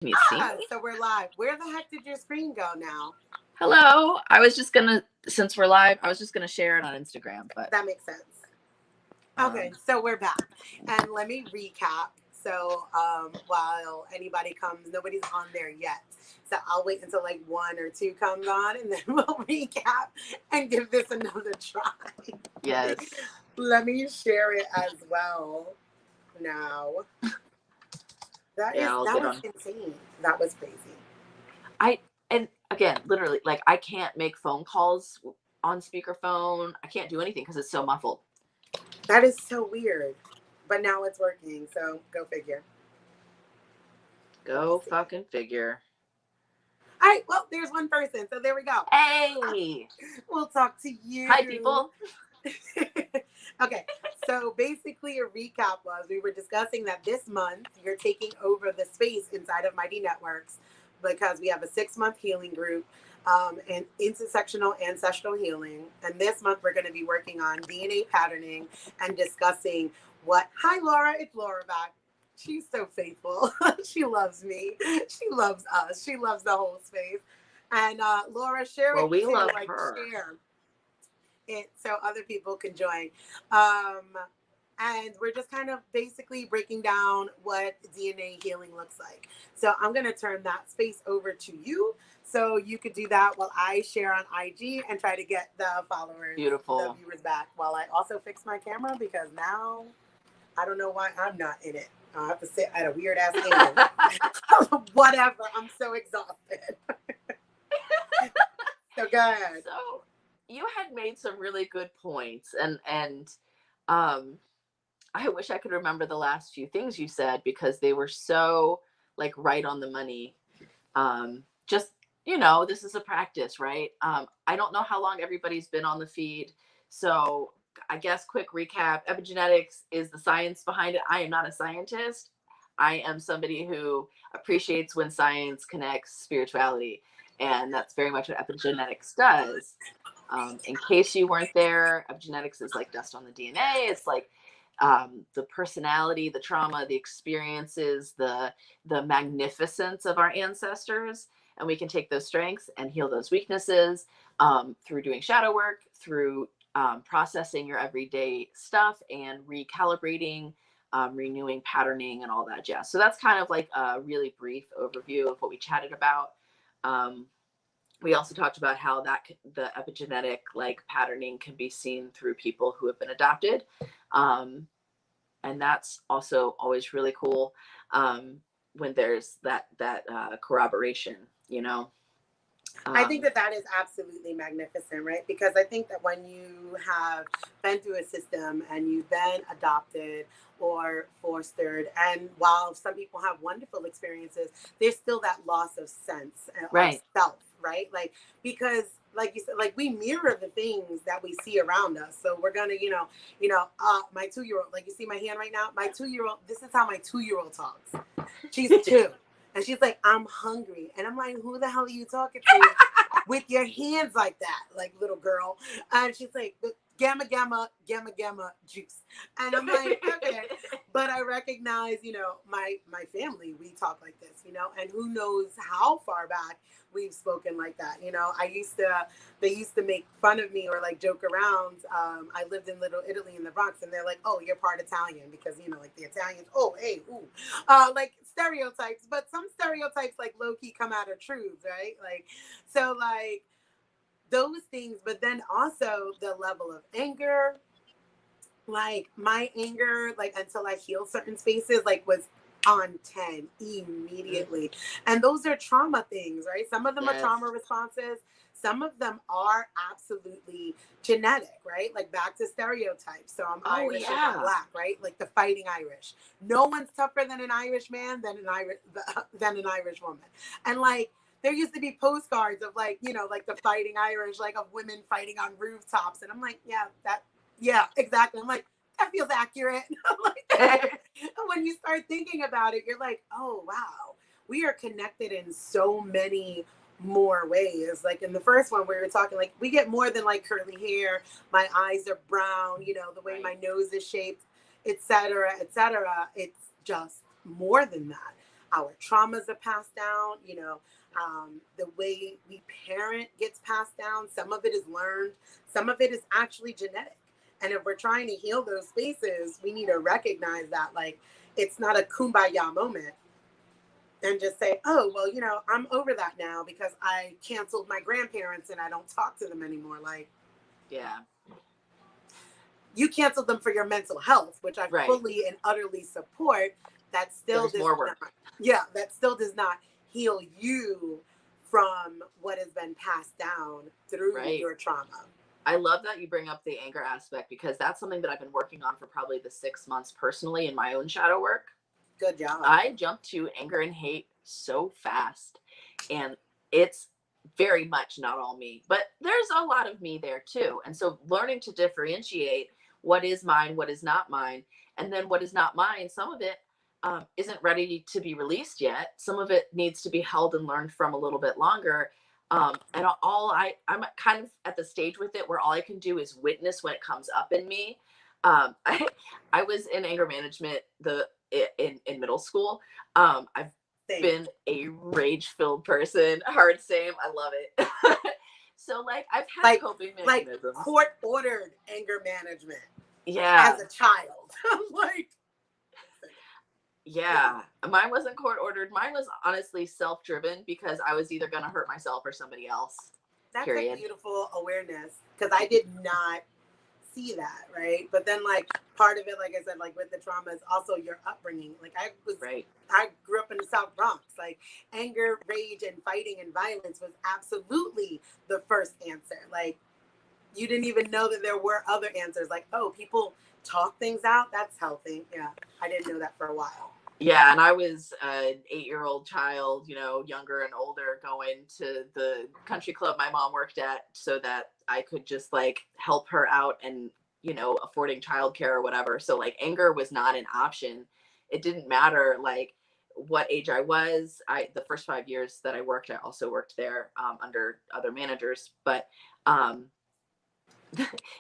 Can you see me? So we're live. Where the heck did your screen go now? Hello. I was just gonna, since we're live, I was just gonna share it on Instagram, but That makes sense. um, Okay, so we're back. And let me recap. So while anybody comes, nobody's on there yet. So I'll wait until like one or two comes on and then we'll recap and give this another try. yes. Let me share it as well now. Yeah, I'll That get was on. insane. That was crazy. I and again, literally, like I can't make phone calls on speakerphone. I can't do anything because it's so muffled. That is so weird. But now it's working, so go figure. Let me Go see. fucking figure. All right, well, there's one person, so there we go. Hey, We'll talk to hi you. people. Okay, so basically a recap was we were discussing that this month you're taking over the space inside of Mighty Networks because we have a 6-month healing group and intersectional ancestral healing. And this month we're going to be working on DNA patterning and discussing what, hi Laura, it's Laura back. She's so faithful. She loves me. She loves us. She loves the whole space. And Laura, share Well, it we too. love Like her. share it so other people can join. Um, and we're just kind of basically breaking down what DNA healing looks like. So I'm going to turn that space over to you so you could do that while I share on IG and try to get the followers, the Beautiful. viewers back while I also fix my camera because now I don't know why I'm not in it. I have to sit at a weird ass angle. Whatever. I'm so exhausted. So go ahead. So you had made some really good points, and um, I wish I could remember the last few things you said because they were so like right on the money. Just this is a practice, right? I don't know how long everybody's been on the feed, so I guess quick recap: epigenetics is the science behind it. I am not a scientist. I am somebody who appreciates when science connects spirituality, and that's very much what epigenetics does. In case you weren't there, epigenetics is like dust on the DNA. It's like the personality, the trauma, the experiences, the magnificence of our ancestors, and we can take those strengths and heal those weaknesses through doing shadow work, through processing your everyday stuff, and recalibrating, renewing, patterning, and all that jazz. So that's kind of like a really brief overview of what we chatted about. Um, we also talked about how the epigenetic like patterning can be seen through people who have been adopted. Um, and that's also always really cool when there's that corroboration, you know. I think Um, that that is absolutely magnificent, right? Because I think that when you have been through a system and you've been adopted or fostered, and while some people have wonderful experiences, there's still that loss of sense of right. self, right? Like, because like you said, like we mirror the things that we see around us. So we're gonna, my 2-year-old, like you see my hand right now, my 2-year-old, this is how my 2-year-old talks. She's 2. And she's like, I'm hungry. And I'm like, who the hell are you talking to with your hands like that? Like, little girl. And she's like, gamma, gamma, gamma, gamma, juice. And I'm like, okay. But I recognize, my family, we talk like this, and who knows how far back we've spoken like that. They used to make fun of me or like joke around. I lived in Little Italy in the Bronx, and they're like, oh, you're part Italian because, like the Italians, oh, hey, ooh. Like stereotypes, but some stereotypes like low key come out of truths, right? Like, so like those things, but then also the level of anger, like my anger, like until I heal certain spaces, like was on 10 immediately. And those are trauma things, right? Some of them are Yes. trauma responses. Some of them are absolutely genetic, right? Like back to stereotypes. So I'm Oh Irish if I'm yeah. black, right? Like the fighting Irish. No one's tougher than an Irish man than an Irish woman. And like there used to be postcards of like, like the fighting Irish, like of women fighting on rooftops. And I'm like, yeah, exactly. I'm like, that feels accurate. Like, when you start thinking about it, you're like, oh, wow, we are connected in so many more ways. Like in the first one, we were talking, like, we get more than like curly hair. My eyes are brown, the way Right. my nose is shaped, et cetera, et cetera. It's just more than that. our traumas are passed down, the way we parent gets passed down. Some of it is learned, some of it is actually genetic. And if we're trying to heal those spaces, we need to recognize that, like, it's not a kumbaya moment and just say, oh, well, I'm over that now because I canceled my grandparents and I don't talk to them anymore. Like, yeah, you canceled them for your mental health, which I right. fully and utterly support. That still There's does more not, work. yeah, that still does not heal you from what has been passed down through Right. your trauma. I love that you bring up the anger aspect, because that's something that I've been working on for probably the 6 months personally in my own shadow work. Good job. I jump to anger and hate so fast, and it's very much not all me, but there's a lot of me there too. And so learning to differentiate what is mine, what is not mine, and then what is not mine, some of it isn't ready to be released yet. Some of it needs to be held and learned from a little bit longer. And I'm kind of at the stage with it where all I can do is witness when it comes up in me. I was in anger management in middle school. I've Same. been a rage-filled person. Hard same. I love it. So like I've had coping mechanisms. Like court-ordered anger management. Yeah. As a child. Like. Yeah. Mine wasn't court ordered. Mine was honestly self-driven, because I was either going to hurt myself or somebody else. That's period. a beautiful awareness, because I did not see that, right? But then, like, part of it, like I said, like with the trauma is also your upbringing. Like I grew up in the South Bronx. Like, anger, rage, and fighting and violence was absolutely the first answer. Like, you didn't even know that there were other answers. Like, oh, people talk things out. That's healthy. Yeah, I didn't know that for a while. Yeah, and I was an 8-year-old child, younger and older, going to the country club my mom worked at so that I could just like help her out and, affording childcare or whatever. So like anger was not an option. It didn't matter like what age I was. The first 5 years that I worked, I also worked there under other managers. But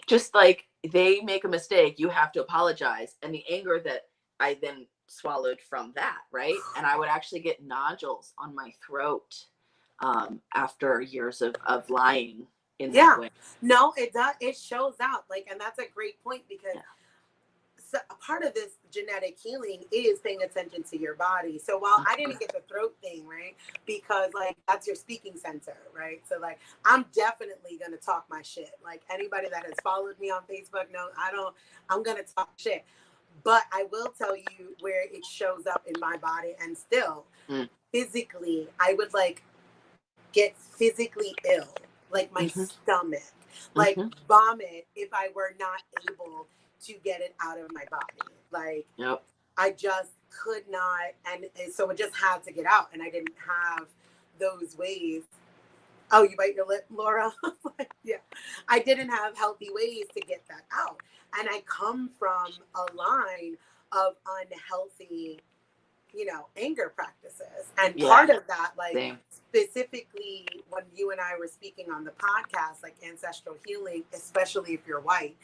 just like they make a mistake, you have to apologize. And the anger that I then swallowed from that, right? And I would actually get nodules on my throat after years of lying in that way. No, it does. It shows out. Like, and that's a great point, because so a part of this genetic healing is paying attention to your body. So while I didn't get the throat thing, right, because like that's your speaking center, right? So like I'm definitely gonna talk my shit. Like anybody that has followed me on Facebook knows I'm gonna talk shit. But I will tell you where it shows up in my body, and still physically, I would like get physically ill, like my stomach, like vomit if I were not able to get it out of my body. Like I just could not, and so it just had to get out, and I didn't have those ways. Oh, you bite your lip, Laura? Yeah. I didn't have healthy ways to get that out. And I come from a line of unhealthy, anger practices. And part of that, like specifically when you and I were speaking on the podcast, like ancestral healing, especially if you're white,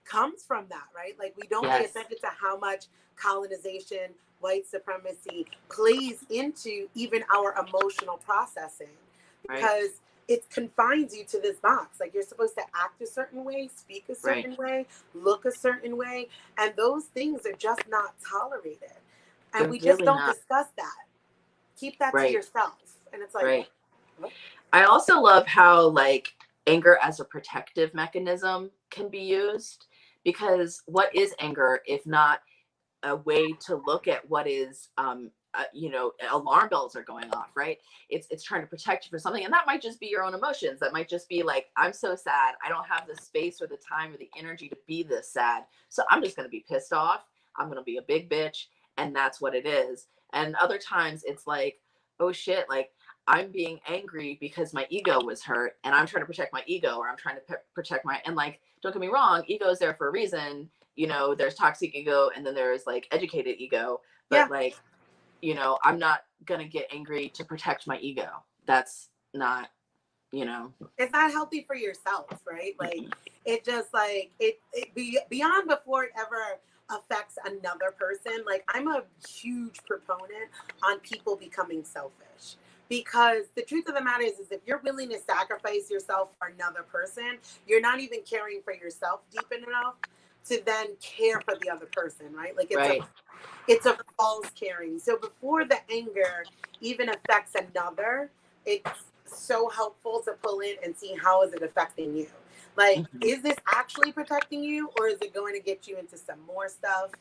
comes from that, right? Like we don't pay attention to how much colonization, white supremacy plays into even our emotional processing. Because it confines you to this box. Like you're supposed to act a certain way, speak a certain way, look a certain way. And those things are just not tolerated. And we just don't discuss that. Keep that to yourself. And it's like, what? I also love how like anger as a protective mechanism can be used, because what is anger if not a way to look at what is alarm bells are going off, right? It's trying to protect you for something, and that might just be your own emotions. That might just be like, I'm so sad, I don't have the space or the time or the energy to be this sad, so I'm just going to be pissed off, I'm going to be a big bitch, and that's what it is. And other times it's like, oh shit, like I'm being angry because my ego was hurt and I'm trying to protect my ego, or I'm trying to protect my, and like, don't get me wrong, ego is there for a reason. There's toxic ego and then there's like educated ego, but like, I'm not going to get angry to protect my ego. That's not, It's not healthy for yourself, right? Like it just like, it beyond before it ever affects another person, like I'm a huge proponent on people becoming selfish. Because the truth of the matter is if you're willing to sacrifice yourself for another person, you're not even caring for yourself deep enough to then care for the other person, right? Like Right. it's a false caring. So before the anger even affects another, it's so helpful to pull in and see how is it affecting you. Like, Mhm. is this actually protecting you, or is it going to get you into some more stuff?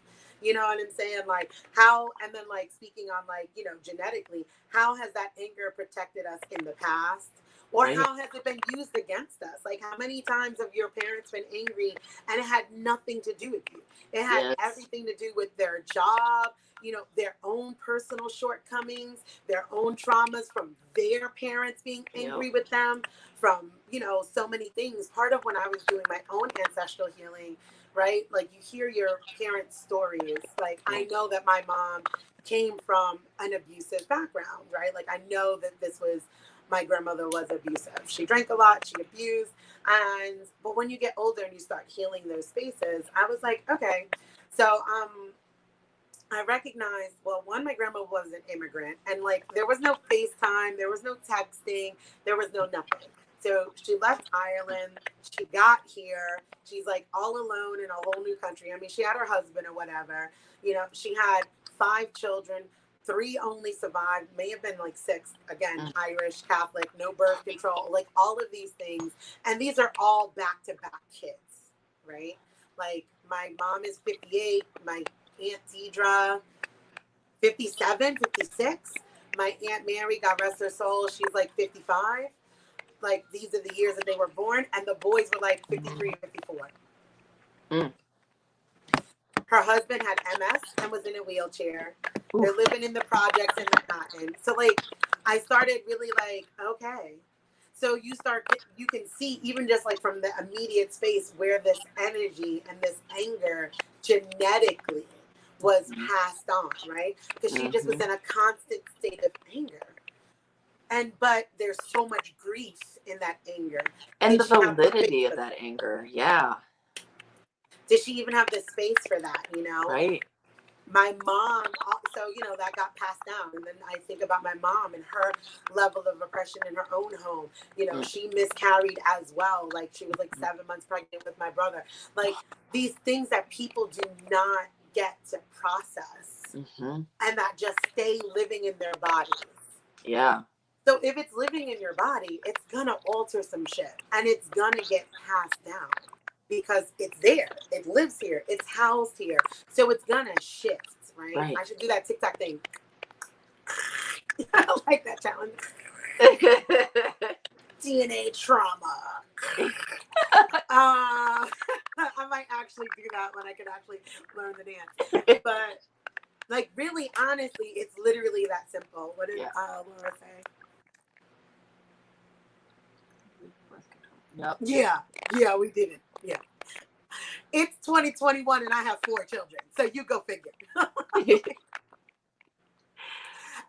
You know what I'm saying? Like how, and then like speaking on like, you know, genetically, how has that anger protected us in the past? Or Right. how has it been used against us? Like how many times have your parents been angry and it had nothing to do with you? It had Yes. everything to do with their job, you know, their own personal shortcomings, their own traumas from their parents being Yep. angry with them, from, you know, so many things. Part of when I was doing my own ancestral healing, right? Like you hear your parents' stories. Like I Yep. know that my mom came from an abusive background, right? Like I know that this was, my grandmother was abusive. She drank a lot, she abused. And but when you get older and you start healing those spaces, I was like, okay. So I recognized, well, one, my grandma was an immigrant, and like there was no FaceTime, there was no texting, there was no nothing. So she left Ireland, she got here, she's like all alone in a whole new country. I mean, she had her husband or whatever, you know, she had 5 children, 3 only survived, may have been like 6, again, Mm. Irish, Catholic, no birth control, like all of these things. And these are all back to back kids, right? Like my mom is 58, my Aunt Deidre, 57, 56. My Aunt Mary, God rest her soul, she's like 55. Like these are the years that they were born, and the boys were like 53, 54. Mm. Her husband had MS and was in a wheelchair. They're Oof. living in the projects in Manhattan. So like I started really like, okay. So you can see even just like from the immediate space where this energy and this anger genetically was passed on, right? Because she just was Mm-hmm. in a constant state of anger. And but there's so much grief in that anger. And Did the she have the space validity of for that that? anger. Yeah. Did she even have the space for that, you know? Right. My mom, so you know, that got passed down. And then I think about my mom and her level of oppression in her own home. You know, Mm. she miscarried as well. Like she was like 7 months pregnant with my brother. Like these things that people do not get to process Mm-hmm. and that just stay living in their bodies. Yeah. So if it's living in your body, it's gonna alter some shit and it's gonna get passed down because it's there. It lives here. It's housed here. So it's gonna shift, right? Right. I should do that TikTok thing. I like that challenge. DNA trauma. I might actually do that when I can actually learn the dance. But like really honestly, it's literally that simple. What did Yeah. Laura say? Yep. Yeah, we did it. Yeah. It's 2021 and I have 4 children. So you go figure.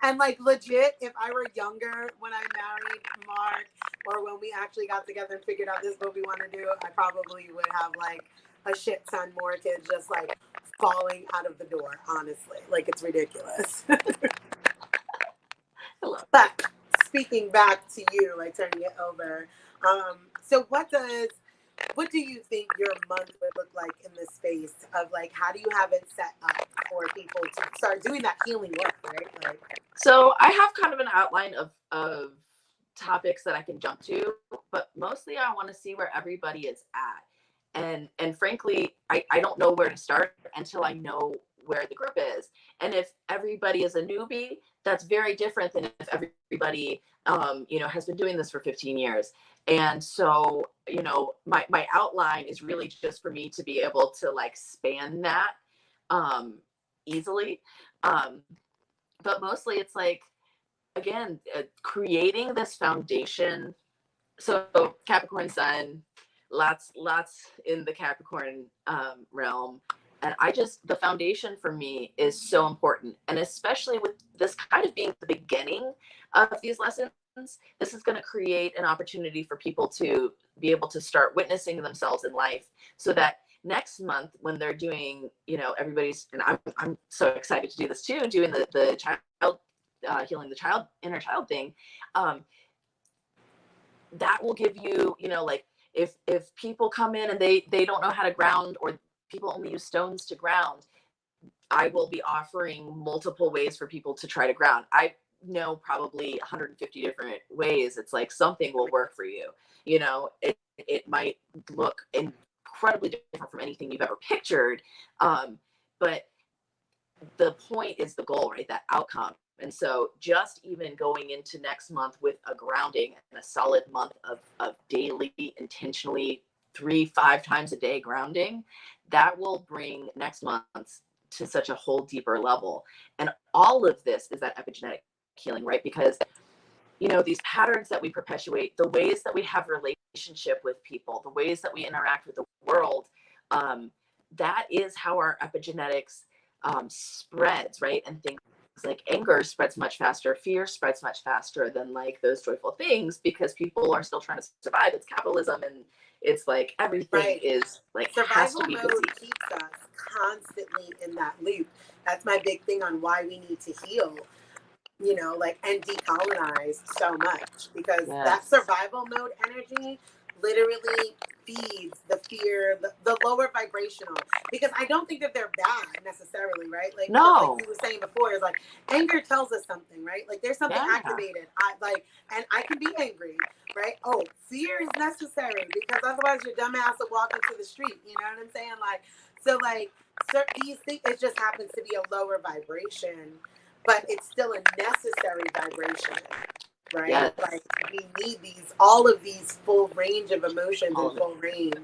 And like legit, if I were younger when I married Mark or when we actually got together and figured out this is what we want to do, I probably would have like a shit ton more kids just like falling out of the door, honestly. Like it's ridiculous. Hello. But speaking back to you, like turning it over. So what do you think your month would look like in the space of like how do you have it set up for people to start doing that healing work, right? Like So I have kind of an outline of topics that I can jump to, but mostly I want to see where everybody is at. And frankly, I don't know where to start until I know where the group is. And if everybody is a newbie, that's very different than if everybody has been doing this for 15 years. And so, my outline is really just for me to be able to like span that um easily. Um, but mostly it's like, again, creating this foundation. So Capricorn sun, lots in the Capricorn realm. And the foundation for me is so important, and especially with this kind of being the beginning of these lessons, this is going to create an opportunity for people to be able to start witnessing themselves in life, so that next month when they're doing, everybody's, and I'm so excited to do this too, doing the child healing the child inner child thing. That will give you, like if people come in and they don't know how to ground, or people only use stones to ground, I will be offering multiple ways for people to try to ground. I know probably 150 different ways. It's like something will work for you. It might look incredibly different from anything you've ever pictured. But the point is the goal, right? That outcome. And so just even going into next month with a grounding and a solid month of daily, intentionally 3-5 times a day grounding, that will bring next month to such a whole deeper level. And all of this is that epigenetic healing, right? Because these patterns that we perpetuate, the ways that we have relationship with people, the ways that we interact with the world, that is how our epigenetics spreads, right? And things like anger spreads much faster, fear spreads much faster than like those joyful things, because people are still trying to survive. It's capitalism, and it's like everything is like survival mode keeps us constantly in that loop. That's my big thing on why we need to heal, and decolonize so much, because that survival mode energy literally feeds the fear, the lower vibrational, because I don't think that they're bad necessarily, right? Like, no, like you were saying before, is like anger tells us something, right? Like there's something activated. And I can be angry, right? Oh, fear is necessary, because otherwise your dumb ass will walk into the street. You know what I'm saying? So these things, it just happens to be a lower vibration, but it's still a necessary vibration. Right? Yes. Like we need all of these full range of emotions, and full range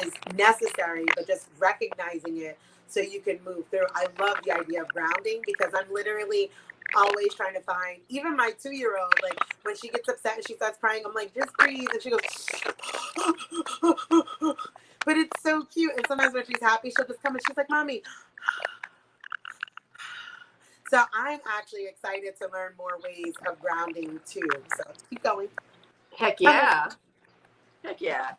is necessary, but just recognizing it so you can move through. I love the idea of grounding, because I'm literally always trying to find, even my 2-year-old, like when she gets upset and she starts crying, I'm like, just breathe. And she goes, but it's so cute. And sometimes when she's happy, she'll just come and she's like, Mommy. So I'm actually excited to learn more ways of grounding too. So keep going. Heck yeah. Heck yeah.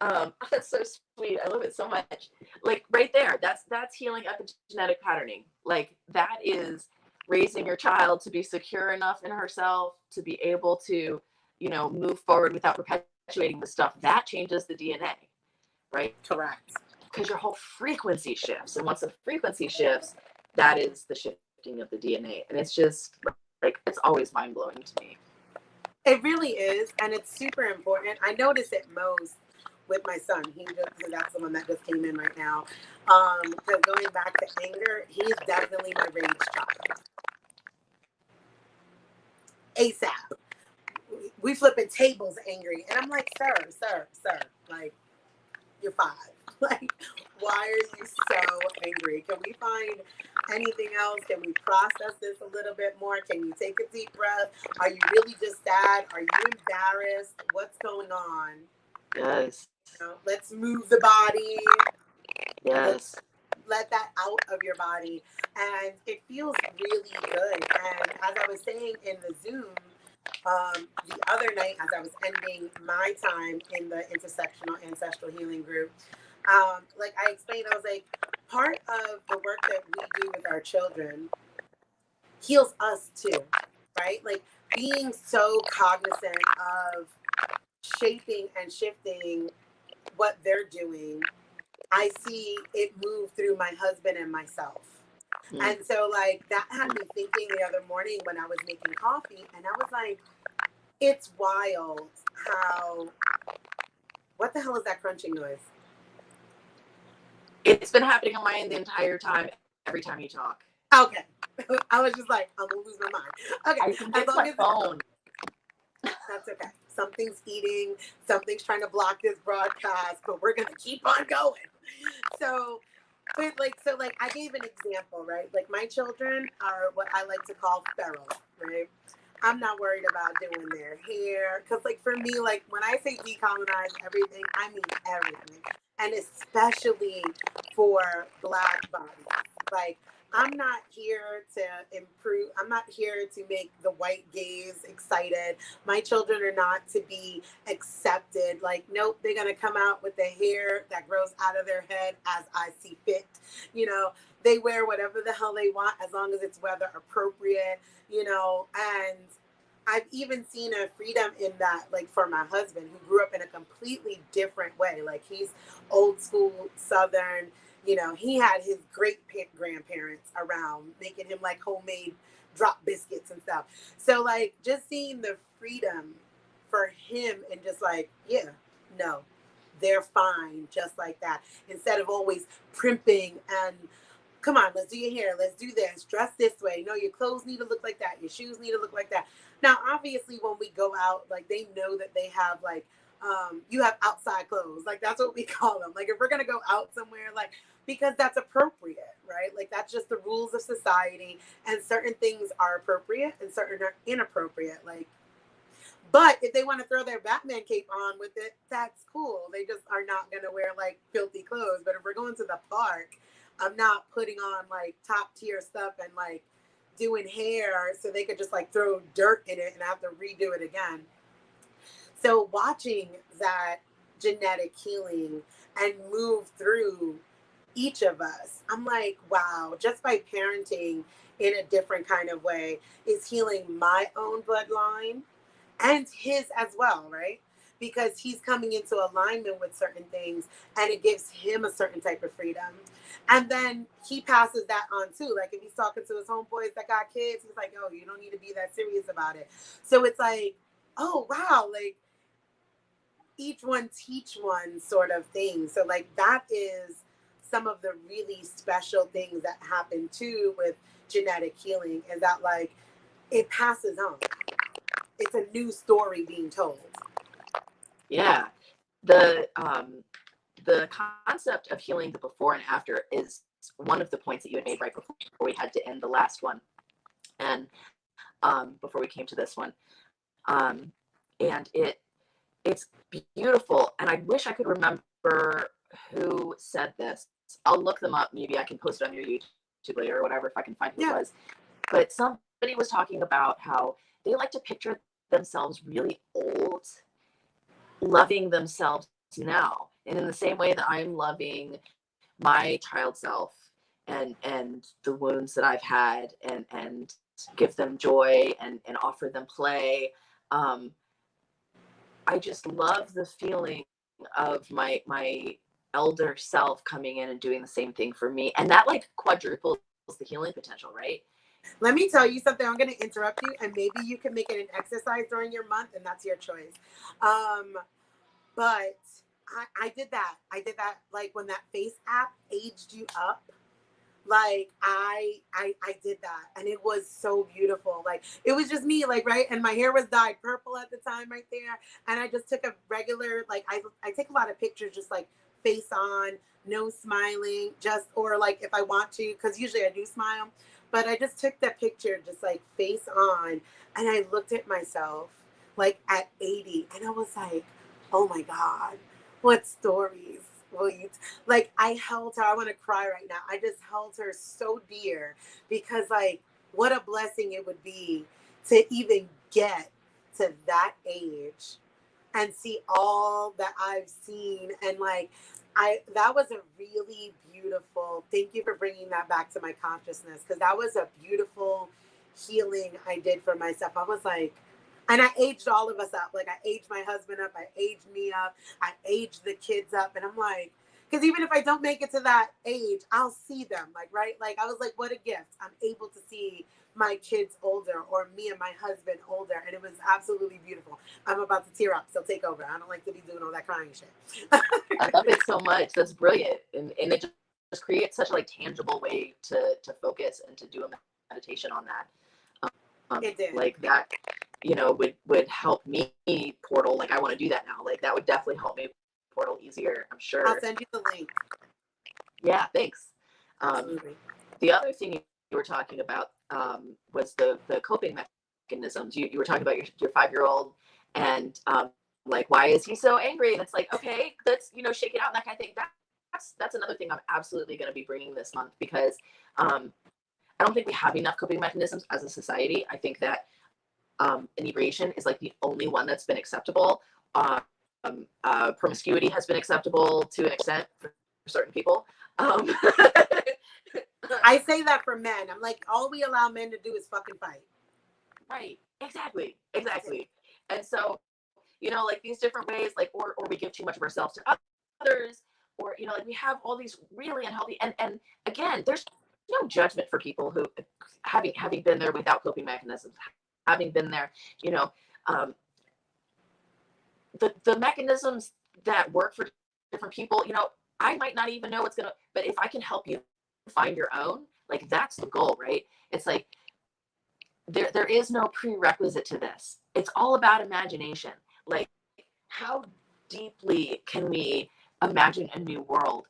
That's so sweet. I love it so much. Like right there, that's healing epigenetic patterning. Like that is raising your child to be secure enough in herself to be able to, move forward without perpetuating the stuff that changes the DNA, right? Correct. Because your whole frequency shifts. And once the frequency shifts, that is the shifting of the DNA. And it's just like, it's always mind blowing to me. It really is. And it's super important. I notice it most with my son. That's the one that just came in right now. Because going back to anger, he's definitely my rage child. ASAP. We flipping tables angry. And I'm like, sir, like, you're 5. Like, why are you so angry? Can we find anything else? Can we process this a little bit more? Can you take a deep breath? Are you really just sad? Are you embarrassed? What's going on? Yes. Let's move the body. Yes. Let that out of your body. And it feels really good. And as I was saying in the Zoom, the other night, as I was ending my time in the intersectional ancestral healing group, like I explained, I was like, part of the work that we do with our children heals us too, right? Like being so cognizant of shaping and shifting what they're doing, I see it move through my husband and myself. And so like that had me thinking the other morning when I was making coffee, and I was like, it's wild how, what the hell is that crunching noise? It's been happening on my end the entire time, every time you talk. Okay. I was just like, I'm gonna lose my mind. Okay. I think it's my phone. That's okay. Something's eating, something's trying to block this broadcast, but we're gonna keep on going. So I gave an example, right? Like my children are what I like to call feral, right? I'm not worried about doing their hair. Cause like for me, like when I say decolonize everything, I mean everything. And especially for Black bodies. Like I'm not here to improve. I'm not here to make the white gaze excited. My children are not to be accepted. Like, nope, they're going to come out with the hair that grows out of their head as I see fit. You know, they wear whatever the hell they want as long as it's weather appropriate, and I've even seen a freedom in that, like for my husband, who grew up in a completely different way. Like he's old school Southern. He had his great grandparents around making him like homemade drop biscuits and stuff. So like just seeing the freedom for him and just like, yeah, no, they're fine just like that. Instead of always primping and come on, let's do your hair, let's do this, dress this way. No, your clothes need to look like that, your shoes need to look like that. Now, obviously, when we go out, like they know that they have like you have outside clothes, like that's what we call them. Like if we're gonna go out somewhere, like because that's appropriate, right? Like that's just the rules of society, and certain things are appropriate and certain are inappropriate. Like, but if they want to throw their Batman cape on with it, that's cool. They just are not going to wear like filthy clothes. But if we're going to the park, I'm not putting on like top tier stuff and like doing hair so they could just like throw dirt in it and have to redo it again. So watching that genetic healing and move through each of us, I'm like, wow, just by parenting in a different kind of way is healing my own bloodline and his as well, right? Because he's coming into alignment with certain things and it gives him a certain type of freedom. And then he passes that on too. Like if he's talking to his homeboys that got kids, he's like, oh, you don't need to be that serious about it. So it's like, oh, wow, like each one teach one sort of thing. So like that is some of the really special things that happen too with genetic healing is that like it passes on. It's a new story being told. Yeah. The concept of healing the before and after is one of the points that you had made right before we had to end the last one, and before we came to this one, um, and it's beautiful. And I wish I could remember who said this. I'll look them up. Maybe I can post it on your YouTube later or whatever if I can find who it was. But somebody was talking about how they like to picture themselves really old, loving themselves now, and in the same way that I'm loving my child self and the wounds that I've had and give them joy and offer them play. um I just love the feeling of my elder self coming in and doing the same thing for me, and that like quadruples the healing potential, right? Let me tell you something. I'm going to interrupt you, and maybe you can make it an exercise during your month, and that's your choice. Um, but I did that. I did that like when that face app aged you up. Like I did that, and it was so beautiful. Like it was just me, like right, and my hair was dyed purple at the time, right there. And I just took a regular, like I take a lot of pictures, just like face on, no smiling, just or like if I want to, because usually I do smile, but I just took that picture, just like face on, and I looked at myself like at 80, and I was like, oh my god, what stories will you like I held her. I want to cry right now. I just held her so dear because like what a blessing it would be to even get to that age and see all that I've seen. And like I that was a really beautiful, thank you for bringing that back to my consciousness, because that was a beautiful healing I did for myself. I was like, and I aged all of us up. Like I aged my husband up, I aged me up, I aged the kids up. And I'm like, because even if I don't make it to that age, I'll see them. Like, right? Like I was like, what a gift. I'm able to see my kids older or me and my husband older. And it was absolutely beautiful. I'm about to tear up, so take over. I don't like to be doing all that crying shit. I love it so much. That's brilliant, and it just creates such a like tangible way to focus and to do a meditation on that. It did. Like that, would help me portal. Like I want to do that now. Like that would definitely help me portal easier, I'm sure. I'll send you the link. Yeah, thanks. Absolutely. The other thing you were talking about was the coping mechanisms. You were talking about your 5-year-old and like, why is he so angry? And it's like, okay, let's shake it out and that kind of thing. That's another thing I'm absolutely going to be bringing this month, because I don't think we have enough coping mechanisms as a society. I think that inebriation is like the only one that's been acceptable. Promiscuity has been acceptable to an extent for certain people. I say that for men. I'm like, all we allow men to do is fucking fight. Right. Exactly. And so, like these different ways, like, or we give too much of ourselves to others, or, like we have all these really unhealthy, and again, there's no judgment for people who having been there without coping mechanisms, having been there, um, the mechanisms that work for different people, I might not even know what's gonna, but if I can help you find your own, like that's the goal, right? It's like there is no prerequisite to this. It's all about imagination. Like, how deeply can we imagine a new world?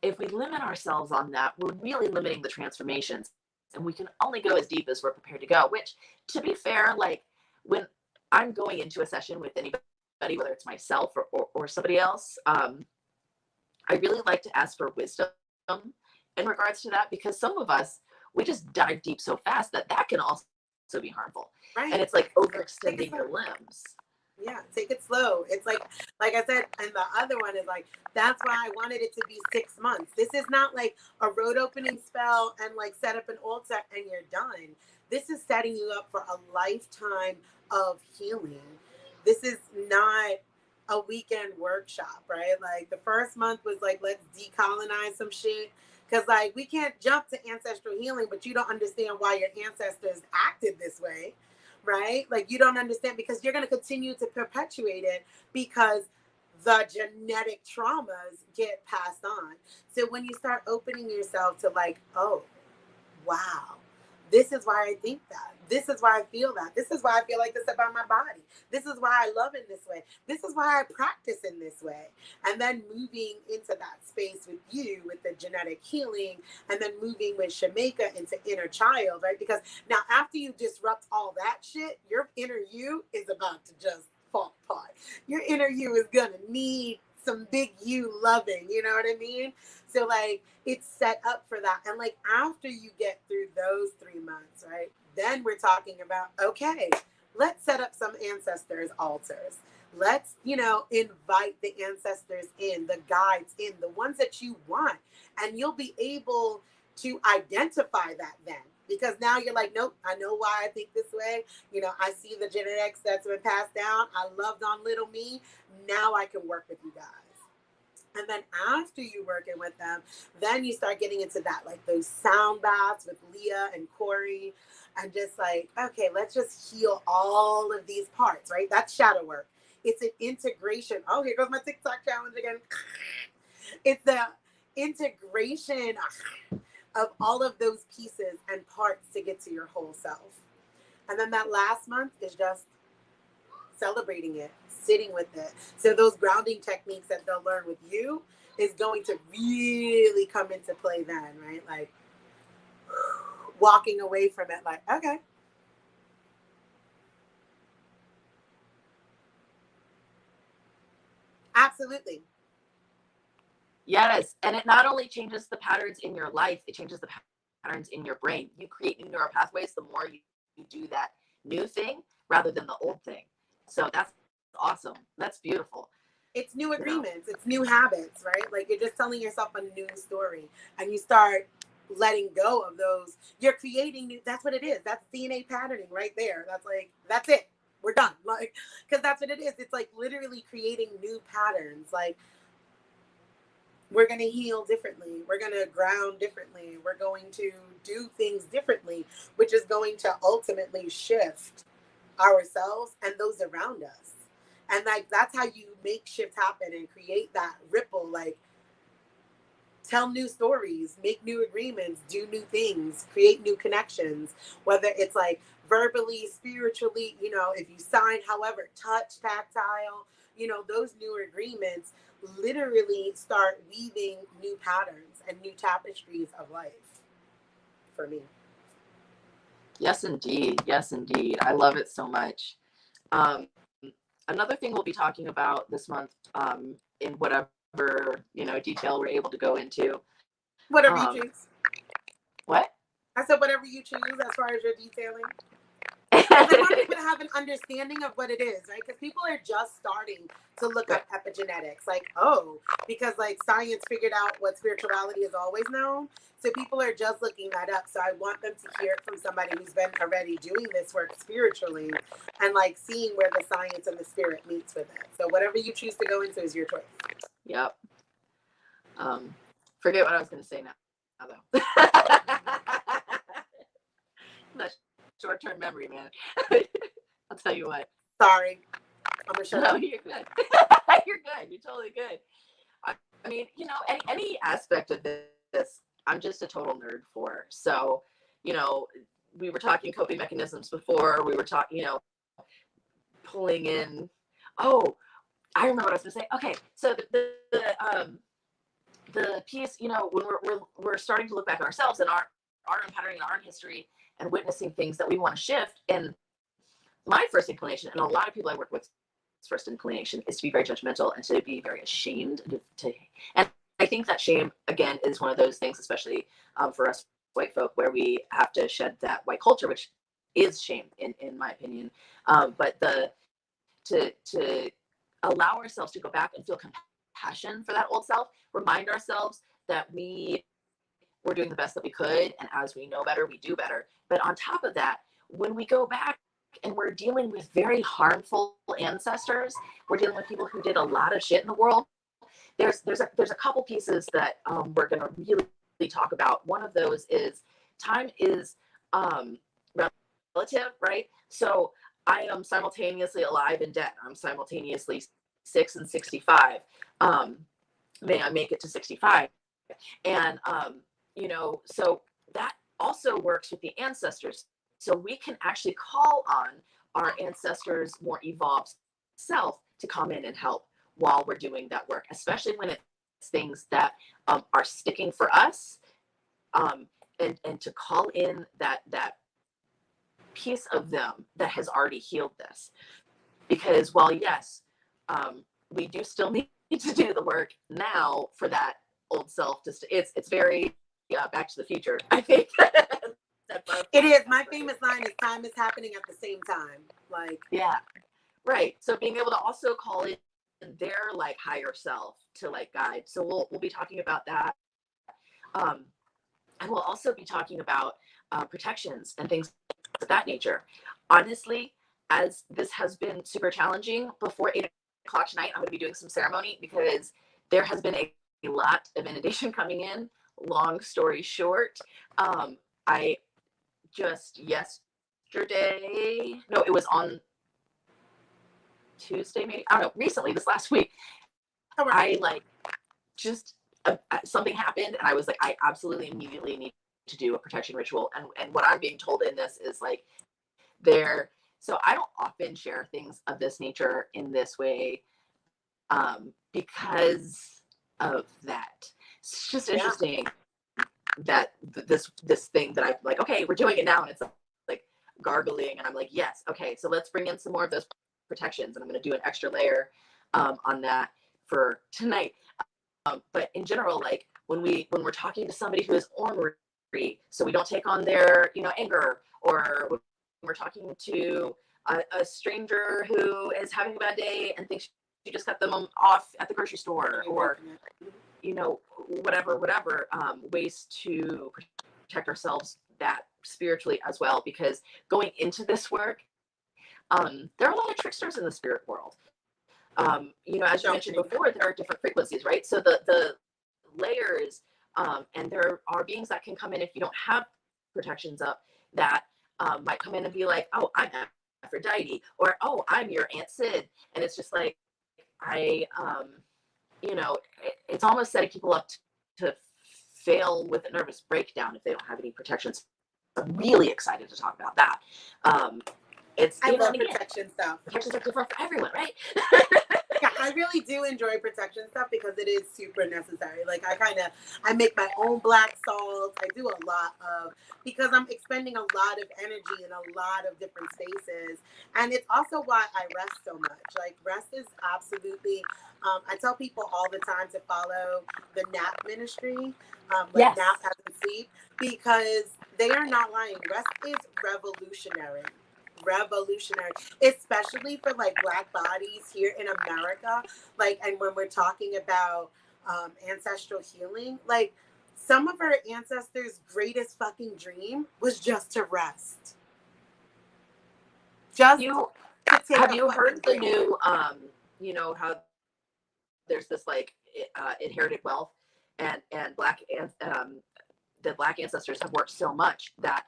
If we limit ourselves on that, we're really limiting the transformations. And we can only go as deep as we're prepared to go, which, to be fair, like when I'm going into a session with anybody, whether it's myself or somebody else, I really like to ask for wisdom in regards to that, because some of us, we just dive deep so fast that can also be harmful. Right. And it's like overextending your limbs. Yeah, take it slow. It's like I said, and the other one is like, that's why I wanted it to be 6 months. This is not like a road opening spell and like set up an altar and you're done. This is setting you up for a lifetime of healing. This is not a weekend workshop, right? Like the first month was like, let's decolonize some shit. Because like we can't jump to ancestral healing, but you don't understand why your ancestors acted this way. Right? Like you don't understand, because you're going to continue to perpetuate it because the genetic traumas get passed on. So when you start opening yourself to like, oh, wow, this is why I think that. This is why I feel that. This is why I feel like this about my body. This is why I love in this way. This is why I practice in this way. And then moving into that space with you, with the genetic healing, and then moving with Shamika into inner child, right? Because now after you disrupt all that shit, your inner you is about to just fall apart. Your inner you is going to need some big you loving, you know what I mean? So like it's set up for that. And like after you get through those 3 months, right? Then we're talking about, okay, let's set up some ancestors' altars. Let's, invite the ancestors in, the guides in, the ones that you want. And you'll be able to identify that then. Because now you're like, nope, I know why I think this way. I see the genetics that's been passed down. I loved on little me. Now I can work with you guys. And then after you working with them, then you start getting into that, like those sound baths with Leah and Corey, and just like, okay, let's just heal all of these parts, right? That's shadow work. It's an integration. Oh, here goes my TikTok challenge again. It's the integration of all of those pieces and parts to get to your whole self. And then that last month is just celebrating it, sitting with it. So those grounding techniques that they'll learn with you is going to really come into play then, right? Like walking away from it like, okay. Absolutely. Yes. And it not only changes the patterns in your life, it changes the patterns in your brain. You create new neural pathways the more you do that new thing rather than the old thing. So that's awesome. That's beautiful. It's new agreements. It's new habits, right? Like you're just telling yourself a new story and you start letting go of those. You're creating new, that's what it is. That's DNA patterning right there. That's it. We're done. Like, because that's what it is. It's like literally creating new patterns. Like, we're going to heal differently. We're going to ground differently. We're going to do things differently, which is going to ultimately shift ourselves and those around us. And like that's how you make shift happen and create that ripple. Like tell new stories, make new agreements, do new things, create new connections, whether it's like verbally, spiritually, if you sign, however, touch, tactile, those new agreements literally start weaving new patterns and new tapestries of life for me. Yes, indeed. Yes, indeed. I love it so much. Another thing we'll be talking about this month, in whatever, detail we're able to go into. Whatever you choose. What? I said whatever you choose as far as your detailing. Because I want people to have an understanding of what it is, right? Because people are just starting to look up epigenetics. Like, oh, because like science figured out what spirituality is always known. So people are just looking that up. So I want them to hear it from somebody who's been already doing this work spiritually and like seeing where the science and the spirit meets with it. So whatever you choose to go into is your choice. Yep. Forget what I was going to say now though. That short-term memory, man. I'll tell you what. Sorry. I'm going to shut up. You're good. You're good. You're totally good. I mean, you know, any aspect of this, I'm just a total nerd for. So, you know, we were talking coping mechanisms before. We were talking, you know, pulling in. Oh, I remember what I was going to say. Okay, so the piece, you know, when we're starting to look back at ourselves and our own pattern and our own history and witnessing things that we want to shift. And my first inclination, and a lot of people I work with, first inclination is to be very judgmental and to be very ashamed and I think that shame again is one of those things, especially for us white folk, where we have to shed that white culture, which is shame in my opinion. But to allow ourselves to go back and feel compassion for that old self, remind ourselves that we were doing the best that we could, and as we know better, we do better. But on top of that, when we go back and we're dealing with very harmful ancestors, we're dealing with people who did a lot of shit in the world. There's a couple pieces that we're going to really talk about. One of those is time is relative, right? So I am simultaneously alive and dead. I'm simultaneously 6 and 65. May I make it to 65? And you know, so that also works with the ancestors. So we can actually call on our ancestors' more evolved self to come in and help while we're doing that work, especially when it's things that are sticking for us, and to call in that piece of them that has already healed this. Because while yes, we do still need to do the work now for that old self to it's very Back to the Future, I think. It is. My famous line is time is happening at the same time. Like, yeah, right. So being able to also call in their like higher self to like guide. So we'll be talking about that. And we'll also be talking about protections and things of that nature. Honestly, as this has been super challenging, before 8 o'clock tonight, I'm going to be doing some ceremony because there has been a lot of inundation coming in. Long story short, I just yesterday, no, it was on Tuesday, maybe, I don't know, recently, this last week, I like just something happened and I was like, I absolutely immediately need to do a protection ritual. And what I'm being told in this is like so I don't often share things of this nature in this way because of that. It's just interesting that this thing that I'm like, okay, we're doing it now, and it's like gargling, and I'm like, yes, okay, so let's bring in some more of those protections, and I'm going to do an extra layer on that for tonight. But in general, like when we're talking to somebody who is ornery, so we don't take on their anger, or when we're talking to a stranger who is having a bad day and thinks you just cut them off at the grocery store, or whatever ways to protect ourselves that spiritually as well, because going into this work, there are a lot of tricksters in the spirit world. As you mentioned before, there are different frequencies, right? So the layers, and there are beings that can come in if you don't have protections up, that might come in and be like, oh, I'm Aphrodite, or oh, I'm your Aunt Sid. And it's just like, it's almost setting people up to fail with a nervous breakdown if they don't have any protections. I'm really excited to talk about that. I love protection stuff. Protections are different for everyone, right? Yeah, I really do enjoy protection stuff because it is super necessary. Like I make my own black salts. I do a lot because I'm expending a lot of energy in a lot of different spaces. And it's also why I rest so much. Like rest is absolutely I tell people all the time to follow the nap ministry, like Yes. nap as in sleep, because they are not lying. Rest is revolutionary. Revolutionary, especially for like Black bodies here in America. Like, and when we're talking about ancestral healing, like some of our ancestors' greatest fucking dream was just to rest, just You to take have a you fucking heard the break. new you know how there's this like inherited wealth and the black ancestors have worked so much that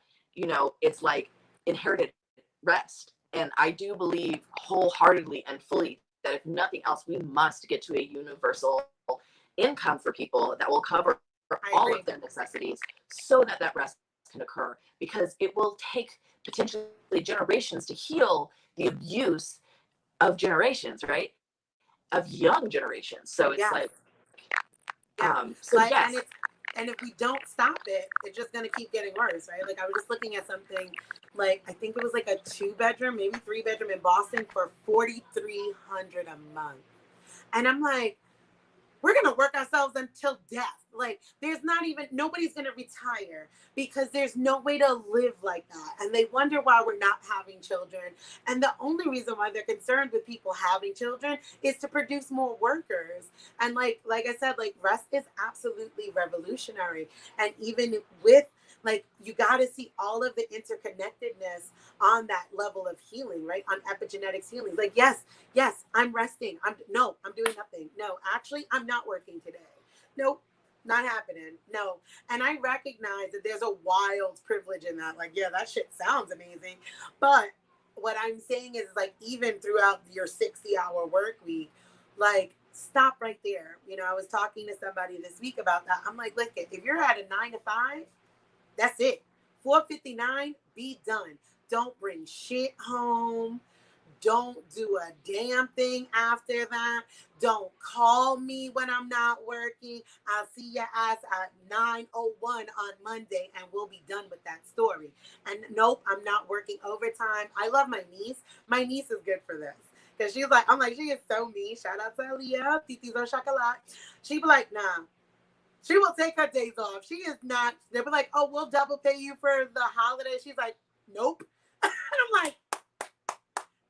it's like inherited rest. And I do believe wholeheartedly and fully that if nothing else, we must get to a universal income for people that will cover I all agree. of their necessities so that that rest can occur, because it will take potentially generations to heal the abuse of generations, right? Of young generations. So it's like, Yes. Yeah. so Like, yes. and if we don't stop it, it's just gonna keep getting worse, right? Like I was just looking at something, like I think it was like a 2-bedroom, maybe 3-bedroom in Boston for $4,300 a month, and I'm like, we're gonna work ourselves until death. Like there's not even nobody's gonna retire because there's no way to live like that. And they wonder why we're not having children. And the only reason why they're concerned with people having children is to produce more workers. And like I said, like rest is absolutely revolutionary. And even with like you got to see all of the interconnectedness on that level of healing, right? On epigenetics healing. Like yes, I'm resting. I'm doing nothing. No, actually, I'm not working today. Nope, not happening. No. And I recognize that there's a wild privilege in that. Like, yeah, that shit sounds amazing. But what I'm saying is like even throughout your 60-hour work week, like stop right there. You know, I was talking to somebody this week about that. I'm like, look, if you're at a 9 to 5, that's it. 4:59, be done. Don't bring shit home. Don't do a damn thing after that. Don't call me when I'm not working. I'll see your ass at 9:01 on Monday and we'll be done with that story. And nope, I'm not working overtime. I love my niece. My niece is good for this. Because she's like, I'm like, she is so mean. Shout out to Aaliyah, Titi's on Chocolat. She'd be like, nah. She will take her days off. She is not. They'll be like, oh, we'll double pay you for the holiday. She's like, nope. And I'm like,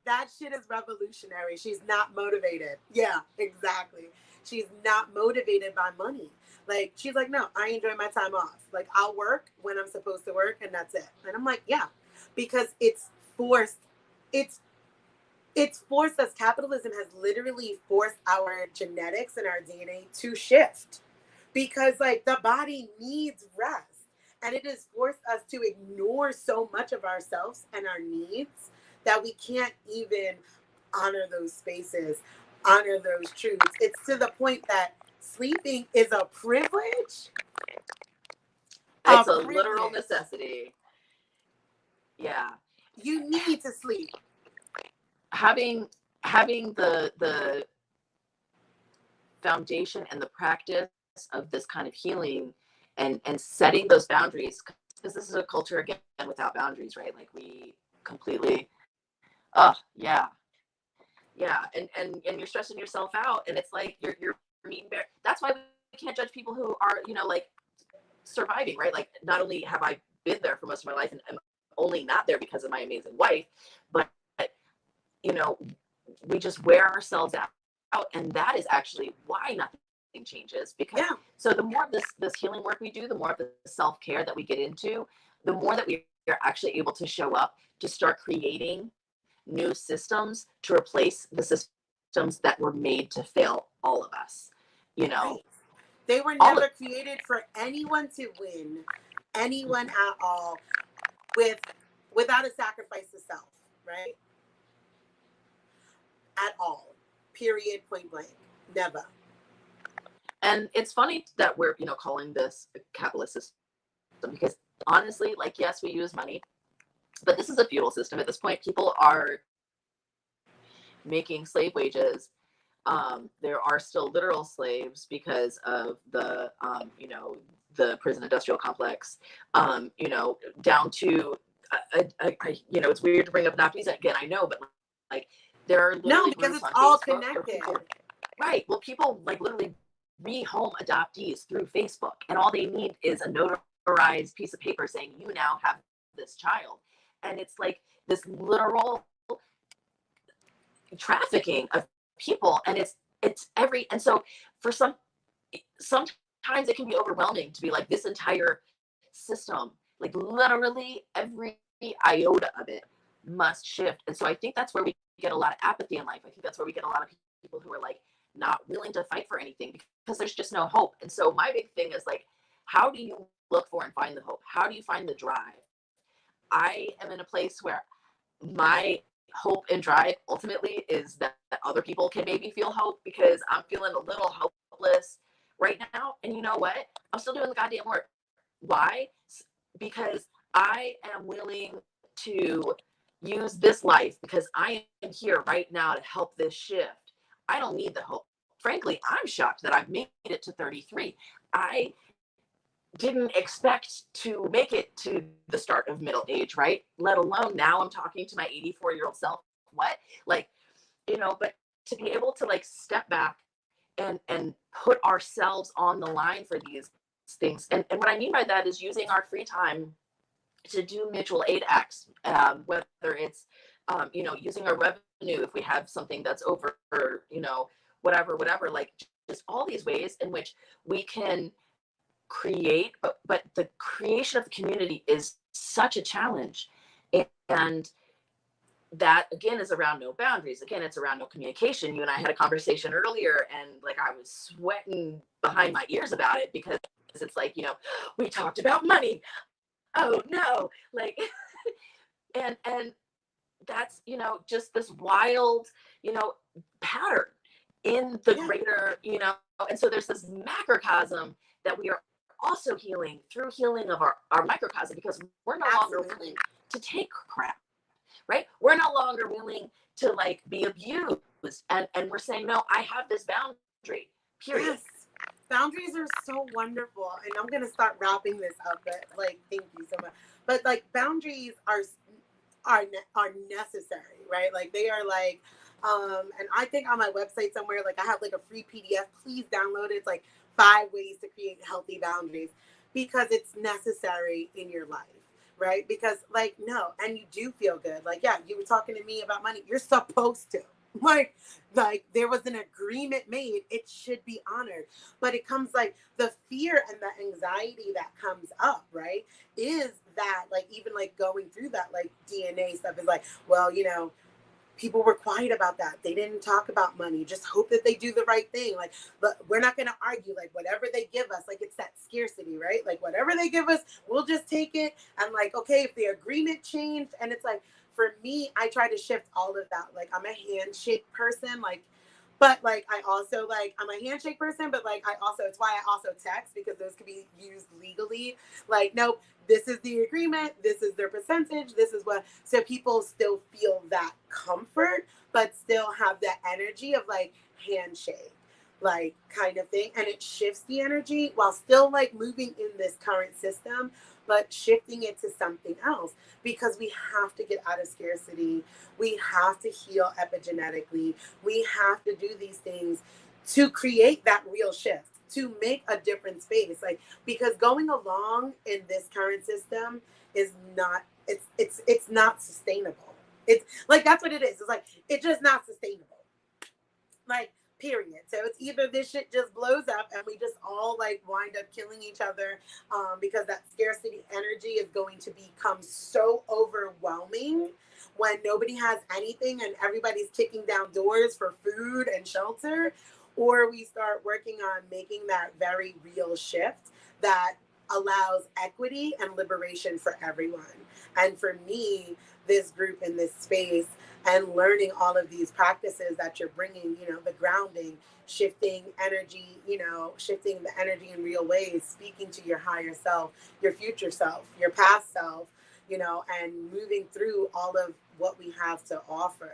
that shit is revolutionary. She's not motivated. Yeah, exactly. She's not motivated by money. Like, she's like, no, I enjoy my time off. Like, I'll work when I'm supposed to work, and that's it. And I'm like, yeah, because it's forced. It's forced us. Capitalism has literally forced our genetics and our DNA to shift because, like, the body needs rest. And it has forced us to ignore so much of ourselves and our needs that we can't even honor those spaces, honor those truths. It's to the point that sleeping is a privilege. A It's a literal privilege. necessity. Yeah. You need to sleep. Having the foundation and the practice of this kind of healing and setting those boundaries, because this is a culture again without boundaries, right? Like we completely yeah, yeah, and you're stressing yourself out, and it's like you're meeting bear. That's why we can't judge people who are like surviving, right? Like not only have I been there for most of my life and I'm only not there because of my amazing wife, but you know we just wear ourselves out, and that is actually why nothing changes. Because Yeah. so the more of this healing work we do, the more of the self-care that we get into, the more that we are actually able to show up to start creating new systems to replace the systems that were made to fail all of us. Right. They were All never of created for anyone to win, anyone at all, with without a sacrifice to self, right? At all. Period, point blank. Never. and it's funny that we're calling this a capitalist system, because honestly, like, yes, we use money, but this is a feudal system at this point. People are making slave wages. There are still literal slaves because of the prison industrial complex. Down to it's weird to bring up Nazis again. I know, but like there are No, literally because groups it's on all Facebook where connected. people right. Well, people like literally rehome adoptees through Facebook, and all they need is a notarized piece of paper saying you now have this child. And it's like this literal trafficking of people. And it's every, and so for sometimes it can be overwhelming to be like this entire system, like literally every iota of it must shift. And so I think that's where we get a lot of apathy in life. I think that's where we get a lot of people who are like not willing to fight for anything because there's just no hope. And so my big thing is like, how do you look for and find the hope? How do you find the drive? I am in a place where my hope and drive ultimately is that other people can maybe feel hope, because I'm feeling a little hopeless right now. And you know what? I'm still doing the goddamn work. Why? Because I am willing to use this life because I am here right now to help this shift. I don't need the hope. Frankly, I'm shocked that I've made it to 33. I didn't expect to make it to the start of middle age, right? Let alone now I'm talking to my 84-year-old self. What? Like, but to be able to like step back and put ourselves on the line for these things. And what I mean by that is using our free time to do mutual aid acts, whether it's, using our revenue if we have something that's over, whatever, like just all these ways in which we can create, but the creation of the community is such a challenge. And that again is around no boundaries. Again, it's around no communication. You and I had a conversation earlier, and like I was sweating behind my ears about it because it's like, we talked about money. Oh no, like and that's, just this wild, pattern in the Yeah. greater, and so there's this macrocosm that we are also healing through healing of our microcosm, because we're no longer willing to take crap, right? We're no longer willing to like be abused. And we're saying, no, I have this boundary, period. Yes. Boundaries are so wonderful. And I'm going to start wrapping this up, but like, thank you so much. But like boundaries are necessary, right? Like they are like, and I think on my website somewhere, like I have like a free PDF, please download it. It's like 5 ways to create healthy boundaries, because it's necessary in your life, right? Because like, no, and you do feel good. Like, yeah, you were talking to me about money. You're supposed to. Like, like there was an agreement made. It should be honored. But it comes like the fear and the anxiety that comes up, right? Is that like even like going through that like DNA stuff is like, well, people were quiet about that. They didn't talk about money. Just hope that they do the right thing. Like, but we're not going to argue. Like, whatever they give us, like, it's that scarcity, right? Like, whatever they give us, we'll just take it. And like, okay, if the agreement changed, and it's like, for me, I try to shift all of that. Like, I'm a handshake person. Like, but like, I also like, I'm a handshake person, but like, it's why I also text, because those could be used legally. Like, nope, this is the agreement, this is their percentage, this is what, so people still feel that comfort, but still have that energy of like handshake, like kind of thing. And it shifts the energy while still like moving in this current system, but shifting it to something else, because we have to get out of scarcity. We have to heal epigenetically. We have to do these things to create that real shift, to make a different space. Like, because going along in this current system is not, it's not sustainable. It's like, that's what it is. It's like, it's just not sustainable. Like, period. So it's either this shit just blows up and we just all like wind up killing each other, because that scarcity energy is going to become so overwhelming when nobody has anything and everybody's kicking down doors for food and shelter, or we start working on making that very real shift that allows equity and liberation for everyone. And for me, this group in this space and learning all of these practices that you're bringing, the grounding, shifting energy, shifting the energy in real ways, speaking to your higher self, your future self, your past self, and moving through all of what we have to offer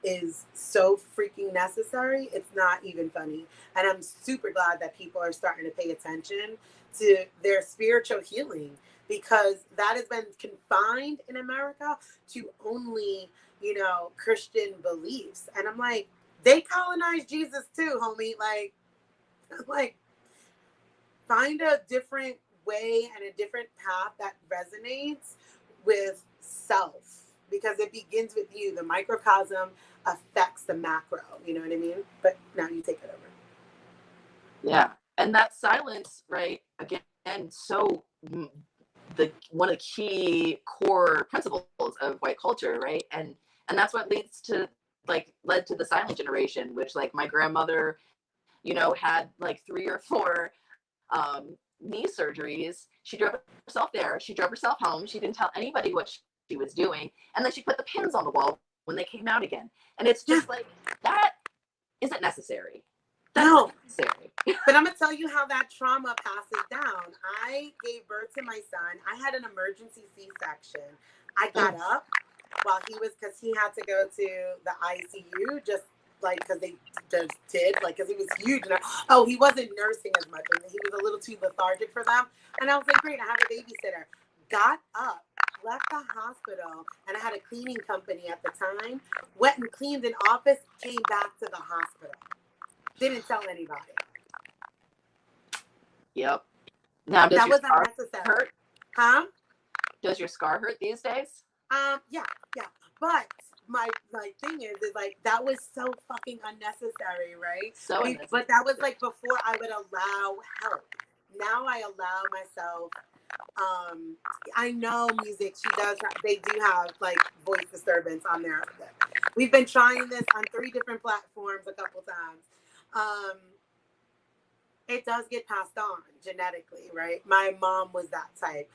is so freaking necessary. It's not even funny. And I'm super glad that people are starting to pay attention to their spiritual healing, because that has been confined in America to only, Christian beliefs. And I'm like, They colonized Jesus too, homie. Like find a different way and a different path that resonates with self because it begins with you. The microcosm affects the macro. You know what I mean? But now you take it over. Yeah. And that silence, right? Again, so the one of the key core principles of white culture, right? And that's what leads to like led to the silent generation, which like my grandmother, had like 3 or 4 knee surgeries. She drove herself there. She drove herself home. She didn't tell anybody what she was doing. And then she put the pins on the wall when they came out again. And it's Yeah. just like, that isn't necessary. That's No. not necessary. But I'm gonna tell you how that trauma passes down. I gave birth to my son. I had an emergency C-section. I got up while because he had to go to the ICU just like because they just did, like because he was huge. And he wasn't nursing as much. And he was a little too lethargic for them. And I was like, great, I have a babysitter. Got up, left the hospital, and I had a cleaning company at the time. Went and cleaned an office, came back to the hospital. Didn't tell anybody. Yep. Now, does That your was scar unnecessary. hurt? Huh? Does your scar hurt these days? Yeah. But my thing is like that was so fucking unnecessary, right? So unnecessary. But that was like before I would allow help. Now I allow myself. I know music. They do have like voice disturbance on there. We've been trying this on 3 different platforms a couple times. It does get passed on genetically, right? My mom was that type.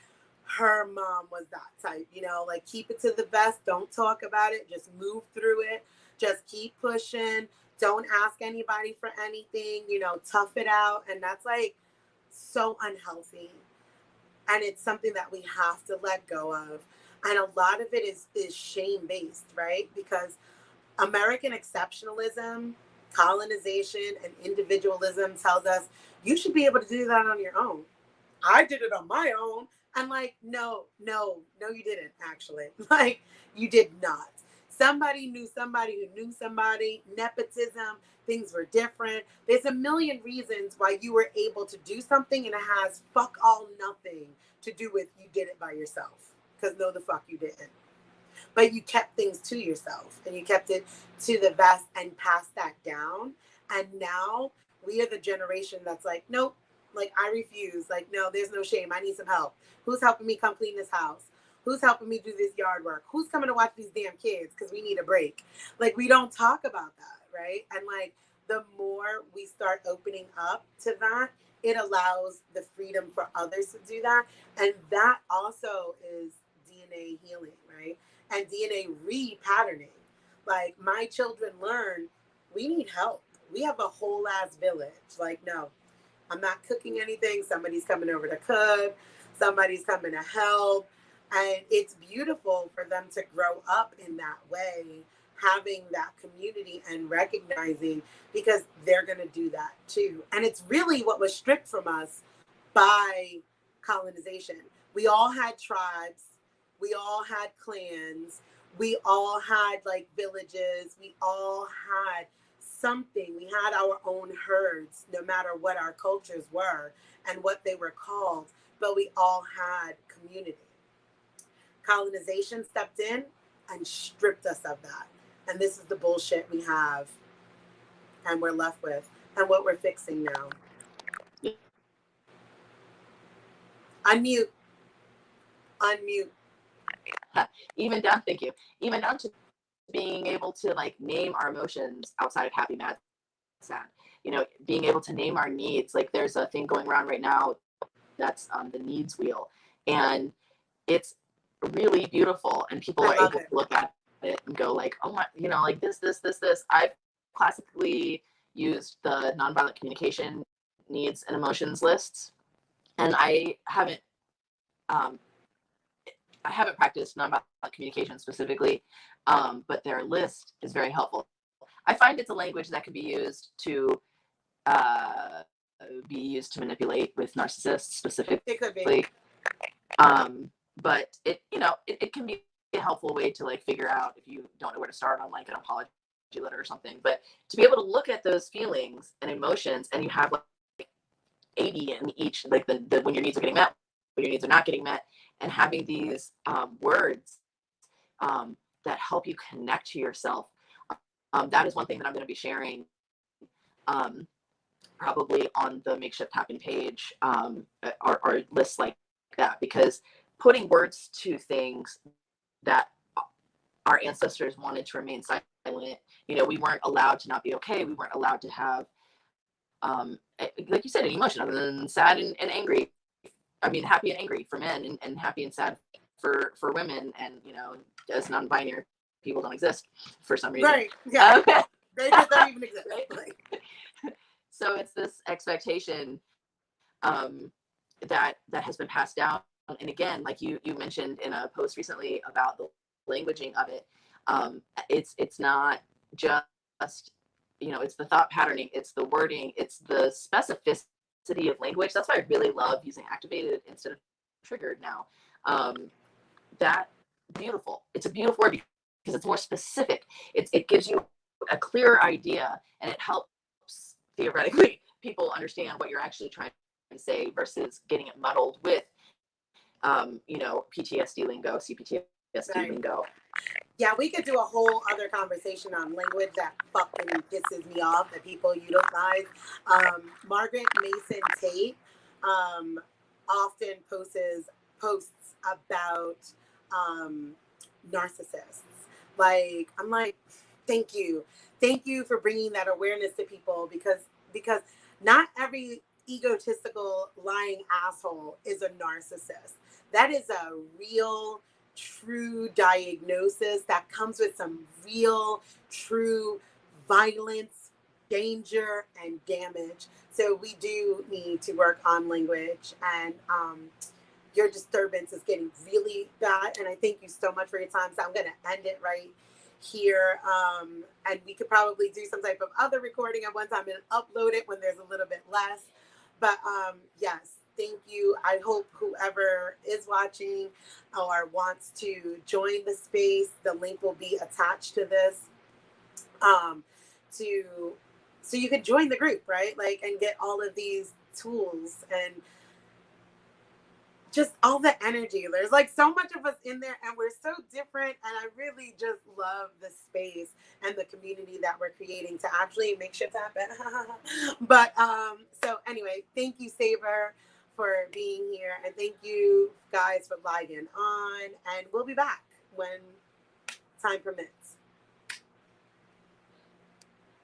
Her mom was that type, like keep it to the best. Don't talk about it. Just move through it. Just keep pushing. Don't ask anybody for anything, tough it out. And that's like so unhealthy. And it's something that we have to let go of. And a lot of it is shame based, right? Because American exceptionalism, colonization, and individualism tells us you should be able to do that on your own. I did it on my own. I'm like, no, you didn't actually. Like, you did not. Somebody knew somebody who knew somebody, nepotism, things were different. There's a million reasons why you were able to do something, and it has fuck all nothing to do with you did it by yourself. Because no, the fuck you didn't. But you kept things to yourself and you kept it to the vest and passed that down. And now we are the generation that's like, nope, like I refuse. Like, no, there's no shame. I need some help. Who's helping me come clean this house? Who's helping me do this yard work? Who's coming to watch these damn kids? Because we need a break. Like, we don't talk about that, right? And like, the more we start opening up to that, it allows the freedom for others to do that. And that also is DNA healing, right? And DNA repatterning. Like, my children learn we need help. We have a whole ass village. Like, no, I'm not cooking anything. Somebody's coming over to cook. Somebody's coming to help. And it's beautiful for them to grow up in that way, having that community and recognizing because they're going to do that too. And it's really what was stripped from us by colonization. We all had tribes. We all had clans. We all had like villages. We all had something. We had our own herds, no matter what our cultures were and what they were called, but we all had community. Colonization stepped in and stripped us of that. And this is the bullshit we have and we're left with and what we're fixing now. Unmute. Thank you. Even down to being able to like name our emotions outside of happy, mad, sad. Being able to name our needs. Like there's a thing going around right now that's the needs wheel, and it's really beautiful. And people are able to look at it and go like, oh my, like this. I've classically used the nonviolent communication needs and emotions lists, and I haven't practiced nonviolent communication specifically, but their list is very helpful. I find it's a language that can be used to manipulate with narcissists specifically. It could be. But it can be a helpful way to like figure out if you don't know where to start on like an apology letter or something, but to be able to look at those feelings and emotions, and you have like 80 in each, like the when your needs are getting met, when your needs are not getting met, and having these words that help you connect to yourself. That is one thing that I'm going to be sharing um, probably on the Makeshift Happen page, or lists like that, because putting words to things that our ancestors wanted to remain silent. We weren't allowed to not be okay. We weren't allowed to have, like you said, an emotion other than sad and angry. I mean, happy and angry for men, and happy and sad for women, and as non-binary people don't exist for some reason. Right. Yeah. They just don't even exist. Right? So it's this expectation that has been passed down. And again, like you mentioned in a post recently about the languaging of it, it's not just it's the thought patterning, it's the wording, it's the specificity of language. That's why I really love using activated instead of triggered now. That beautiful. It's a beautiful word because it's more specific. It gives you a clearer idea, and it helps theoretically people understand what you're actually trying to say versus getting it muddled with PTSD lingo, CPTSD Right. lingo. Yeah, we could do a whole other conversation on language that fucking pisses me off that people utilize. Margaret Mason Tate often posts about narcissists. Like, I'm like, thank you for bringing that awareness to people, because not every egotistical lying asshole is a narcissist. That is a real true diagnosis that comes with some real true violence, danger, and damage. So we do need to work on language, and your disturbance is getting really bad, and I thank you so much for your time. So I'm going to end it right here, and we could probably do some type of other recording at one time and upload it when there's a little bit less. But yes, thank you. I hope whoever is watching or wants to join the space, the link will be attached to this, so you could join the group, right? Like, and get all of these tools and just all the energy. There's like so much of us in there, and we're so different. And I really just love the space and the community that we're creating to actually make shit happen. But so anyway, thank you, Saber, for being here, and thank you guys for logging on. And we'll be back when time permits.